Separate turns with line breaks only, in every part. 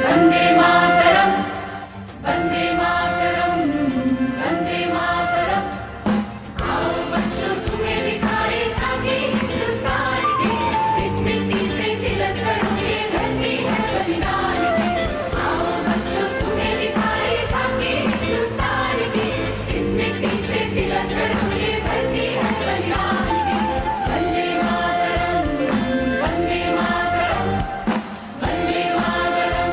वंदे मातरम, वंदे मातरम, वंदे मातरम। आओ बच्चों तुम्हें दिखाए झांकी हिंदुस्तान की, इस मिट्टी से तिलक करो ये धरती है बलिदान की। आओ बच्चों तुम्हें दिखाए झांकी हिंदुस्तान की, इस मिट्टी से तिलक करो ये धरती है बलिदान की। वंदे मातरम, वंदे मातरम, वंदे मातरम,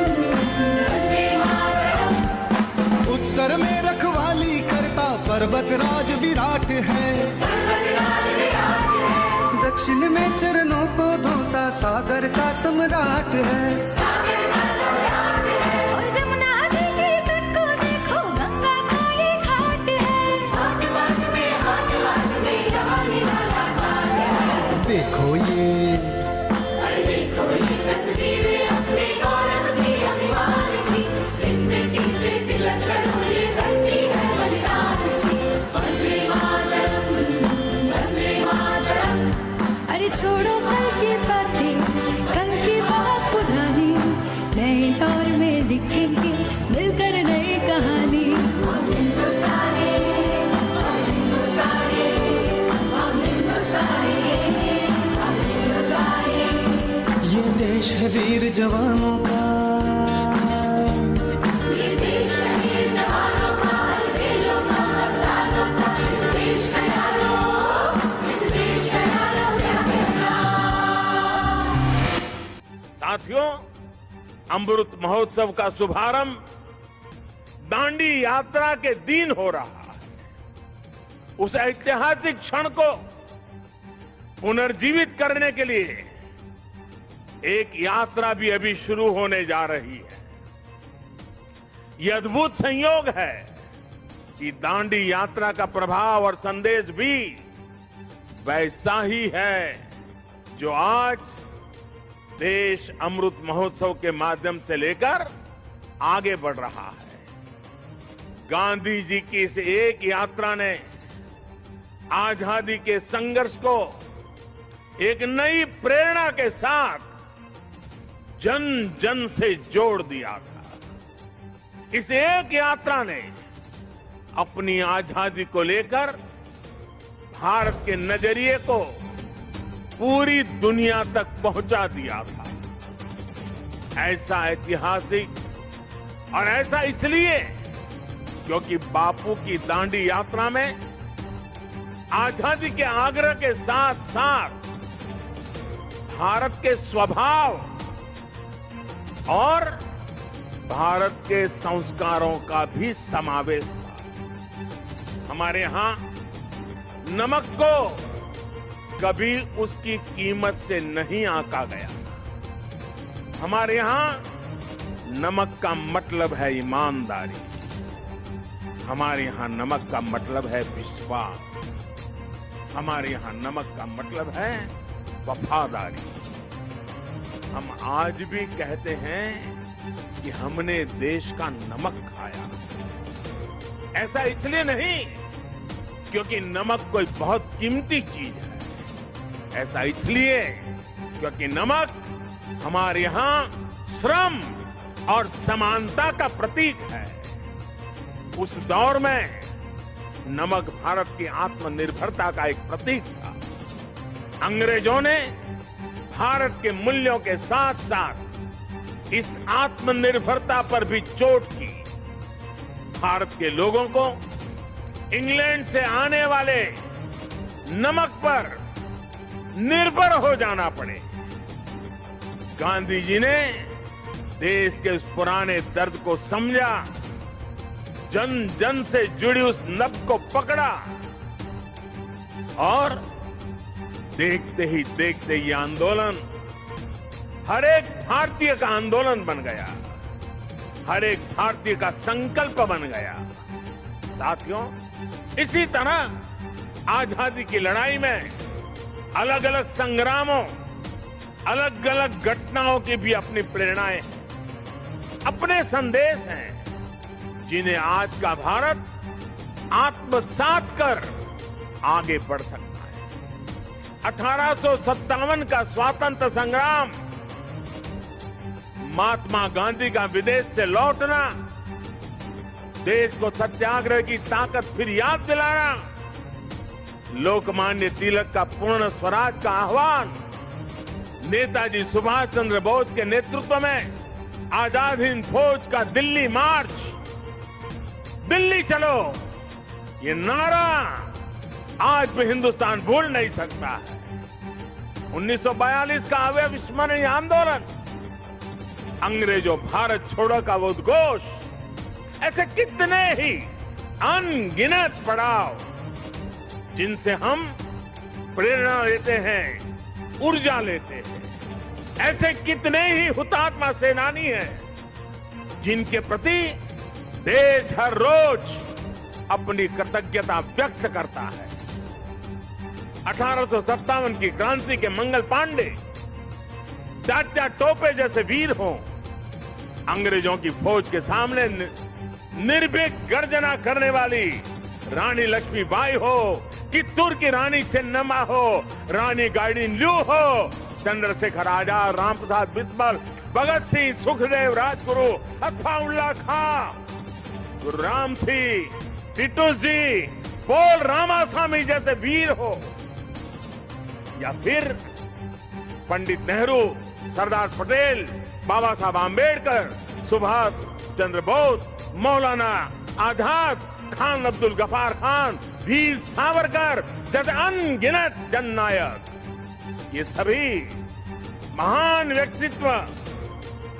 वंदे मातरम।
उत्तर में रखवाली करता पर्वतराज विराट है, दक्षिण में चरणों को धोता सागर का सम्राट है।
और जमुना जी के तट को देखो गंगा का ये घाट है। हाट में यहाँ निराला घाट है।
देखो ये
और देखो ये तस्वीरें अपने गौरव की अभिमान की, इस मिट्टी से तिलक करो ये धरती है बलिदान की। वंदे मातरम, वंदे मातरम।
अरे छोड़ो कल की बातें, कल की बात पुरानी, नए दौर में लिखेंगे मिलकर नई कहानी।
हम हिंदुस्तानी, हम हिंदुस्तानी, हम हिंदुस्तानी, हम हिंदुस्तानी।
ये देश है वीर जवानों का,
ये देश है वीर जवानों का, अलबेलों का, मस्तानों का। इस देश का यारो, इस देश का यारो क्या कहना।
साथियों, अमृत महोत्सव का शुभारंभ दांडी यात्रा के दिन हो रहा है। उस ऐतिहासिक क्षण को पुनर्जीवित करने के लिए एक यात्रा भी अभी शुरू होने जा रही है। यह अद्भुत संयोग है कि दांडी यात्रा का प्रभाव और संदेश भी वैसा ही है जो आज देश अमृत महोत्सव के माध्यम से लेकर आगे बढ़ रहा है। गांधी जी की इस एक यात्रा ने आजादी के संघर्ष को एक नई प्रेरणा के साथ जन जन से जोड़ दिया था। इस एक यात्रा ने अपनी आजादी को लेकर भारत के नजरिए को पूरी दुनिया तक पहुंचा दिया था। ऐसा ऐतिहासिक और ऐसा इसलिए क्योंकि बापू की दांडी यात्रा में आजादी के आग्रह के साथ साथ भारत के स्वभाव और भारत के संस्कारों का भी समावेश था। हमारे यहां नमक को कभी उसकी कीमत से नहीं आंका गया। हमारे यहां नमक का मतलब है ईमानदारी। हमारे यहां नमक का मतलब है विश्वास। हमारे यहां नमक का मतलब है वफादारी। हम आज भी कहते हैं कि हमने देश का नमक खाया। ऐसा इसलिए नहीं क्योंकि नमक कोई बहुत कीमती चीज है। ऐसा इसलिए क्योंकि नमक हमारे यहां श्रम और समानता का प्रतीक है। उस दौर में नमक भारत की आत्मनिर्भरता का एक प्रतीक था। अंग्रेजों ने भारत के मूल्यों के साथ साथ इस आत्मनिर्भरता पर भी चोट की। भारत के लोगों को इंग्लैंड से आने वाले नमक पर निर्भर हो जाना पड़े। गांधी जी ने देश के उस पुराने दर्द को समझा, जन जन से जुड़ी उस नब्ज को पकड़ा और देखते ही देखते ये आंदोलन हर एक भारतीय का आंदोलन बन गया, हर एक भारतीय का संकल्प बन गया। साथियों, इसी तरह आजादी की लड़ाई में अलग अलग संग्रामों, अलग अलग घटनाओं की भी अपनी प्रेरणाएं हैं, अपने संदेश हैं, जिन्हें आज का भारत आत्मसात कर आगे बढ़ सकता है। 1857 का स्वातंत्र संग्राम महात्मा गांधी का विदेश से लौटना, देश को सत्याग्रह की ताकत फिर याद दिलाना, लोकमान्य तिलक का पूर्ण स्वराज का आह्वान, नेताजी सुभाष चंद्र बोस के नेतृत्व में आजाद हिंद फौज का दिल्ली मार्च, दिल्ली चलो, ये नारा आज भी हिंदुस्तान भूल नहीं सकता है। 1942 का अविस्मरणीय आंदोलन, अंग्रेजों भारत छोड़ो का वो उद्घोष, ऐसे कितने ही अनगिनत पड़ाव जिनसे हम प्रेरणा लेते हैं, ऊर्जा लेते हैं। ऐसे कितने ही हुतात्मा सेनानी हैं जिनके प्रति देश हर रोज अपनी कृतज्ञता व्यक्त करता है। 1857 की क्रांति के मंगल पांडे, तात्या टोपे जैसे वीर हों, अंग्रेजों की फौज के सामने निर्भीक गर्जना करने वाली रानी लक्ष्मीबाई हो, कित्तूर की रानी चेन्नम्मा हो, रानी गाइडिनल्यू हो, चंद्रशेखर आजाद, रामप्रसाद बिस्मिल, भगत सिंह, सुखदेव, राजगुरु, अत्फाउल्लाह खां, गुरु राम सिंह, टिटू जी, पोल रामास्वामी जैसे वीर हो, या फिर पंडित नेहरू, सरदार पटेल, बाबा साहब आंबेडकर, सुभाष चंद्र बोस, मौलाना आजाद, खान अब्दुल गफार खान, वीर सावरकर जैसे अनगिनत जननायक, ये सभी महान व्यक्तित्व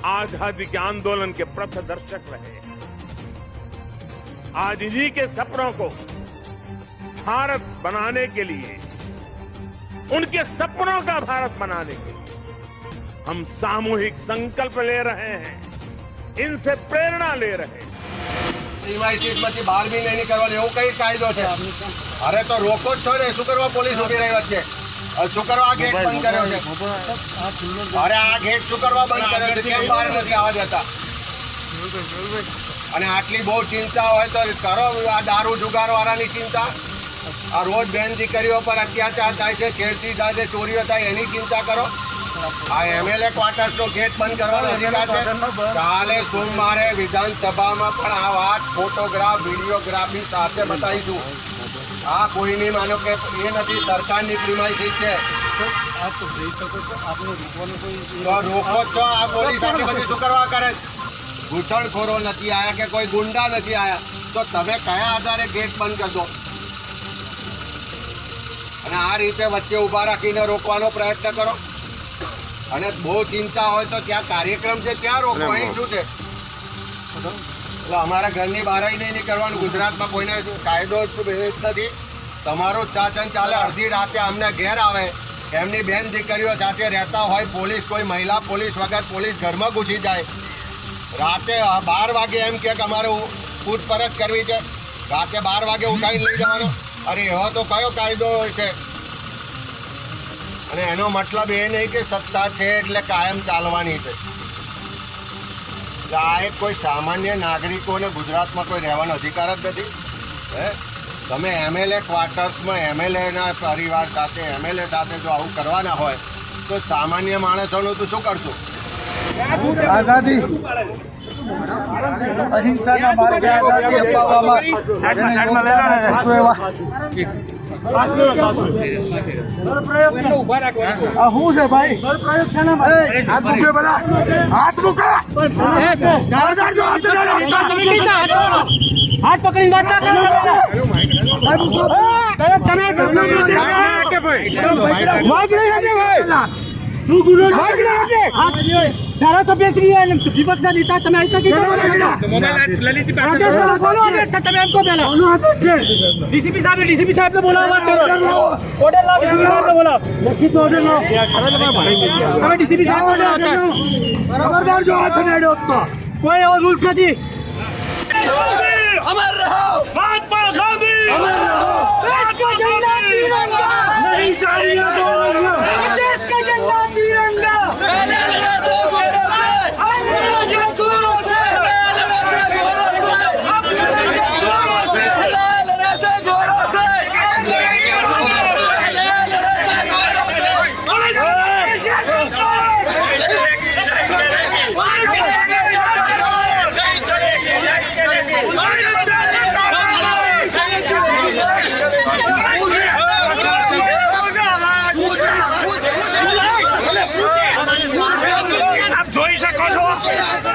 आजादी के आंदोलन के पथदर्शक रहे। आज इन्हीं के सपनों को भारत बनाने के लिए, उनके सपनों का भारत बनाने के लिए हम सामूहिक संकल्प ले रहे हैं, इनसे प्रेरणा ले रहे हैं।
માંથી 12 બી નહીં કરવાનો એવું કઈ કાયદો છે? અરે તો રોકો જ છો ને, શું કરવા પોલીસ ઉભી રહી વચ્ચે? શું કરવા આ ગેટ બંધ કર્યો છે? અરે આ ગેટ શું કરવા બંધ કર્યો છે? કેમ બહાર નથી આવવા દેતા? અને આટલી બહુ ચિંતા હોય તો કરો આ દારૂ જુગાર વાળાની ચિંતા, આ રોજ બેન દીકરીઓ પર અત્યાચાર થાય છે, છેડતી થાય છે, ચોરીઓ થાય એની ચિંતા કરો। આ એમએલએ ક્વાર્ટર્સ નો ગેટ બંધ કરવાનો અધિકાર છે। કાલે સોમવારે વિધાનસભામાં પણ આ વાત ફોટોગ્રાફ વિડીયોગ્રાફી સાથે બતાવીશું। આ કોઈ નહીં માનો કે એ નથી સરકારની પ્રિમાઇસીસ છે તો રોકો છો। આ પોલીસ આટલી બધી શું કરવા કરે? ઘૂસણખોરો નથી આયા કે કોઈ ગુંડા નથી આયા તો તમે કયા આધારે ગેટ બંધ કરશો? અને આ રીતે વચ્ચે ઊભા રાખીને રોકવાનો પ્રયત્ન કરો। અને બહુ ચિંતા હોય તો ત્યાં કાર્યક્રમ છે ત્યાં રોકો, અહીં શું છે? એટલે અમારા ઘરની બહાર નહીં નીકળવાનું। ગુજરાતમાં કોઈને કાયદો નથી, તમારું શાસન ચાલે। અડધી રાતે અમને ઘેર આવે, એમની બેન દીકરીઓ સાથે રહેતા હોય પોલીસ, કોઈ મહિલા પોલીસ વગર પોલીસ ઘરમાં ઘૂસી જાય। રાતે 12 વાગે એમ કે અમારે પૂછપરછ કરવી છે, રાતે 12 વાગે ઉઠાવીને લઈ જવાનો। અરે એવો તો કયો કાયદો હોય છે? અને એનો મતલબ એ નહીં કે સત્તા છે એટલે કાયમ ચાલવાની છે। આ એક કોઈ સામાન્ય નાગરિકોને ગુજરાતમાં કોઈ રહેવાનો અધિકાર જ નથી। હે, તમે એમએલએ ક્વાર્ટર્સમાં એમએલએના પરિવાર સાથે, એમએલએ સાથે જો આવું કરવાના હોય તો સામાન્ય માણસોનું તો શું કરશું?
આઝાદી અહિંસાના માર્ગે આઝાદી અપાવવામાં જેને યોગદાન આપ્યું એવા આ શું છે ભાઈ? હાથ મૂકે બધા, હાથ મૂકે,
હાથ પકડીને વાત ના શું ગુનો ધારાસભ્યશ્રી વિપક્ષના નેતા તમે તમે એમ કહો પેલા ડીસીપી સાહેબ ને બોલાવો, ઓર્ડર લાવો, ડીસીપી સાહેબ ને બોલાવો, લખિત ઓર્ડર લાવો, તમે ડીસીપી સાહેબ
ખબરદાર જો હાથ અડાડ્યો તો
કોઈ એવો રૂલ્સ નથી।
अमर रहो महात्मा गांधी, अमर रहो देश का झंडा तिरंगा नहीं चाहिए दोगला, देश का झंडा तिरंगा
दो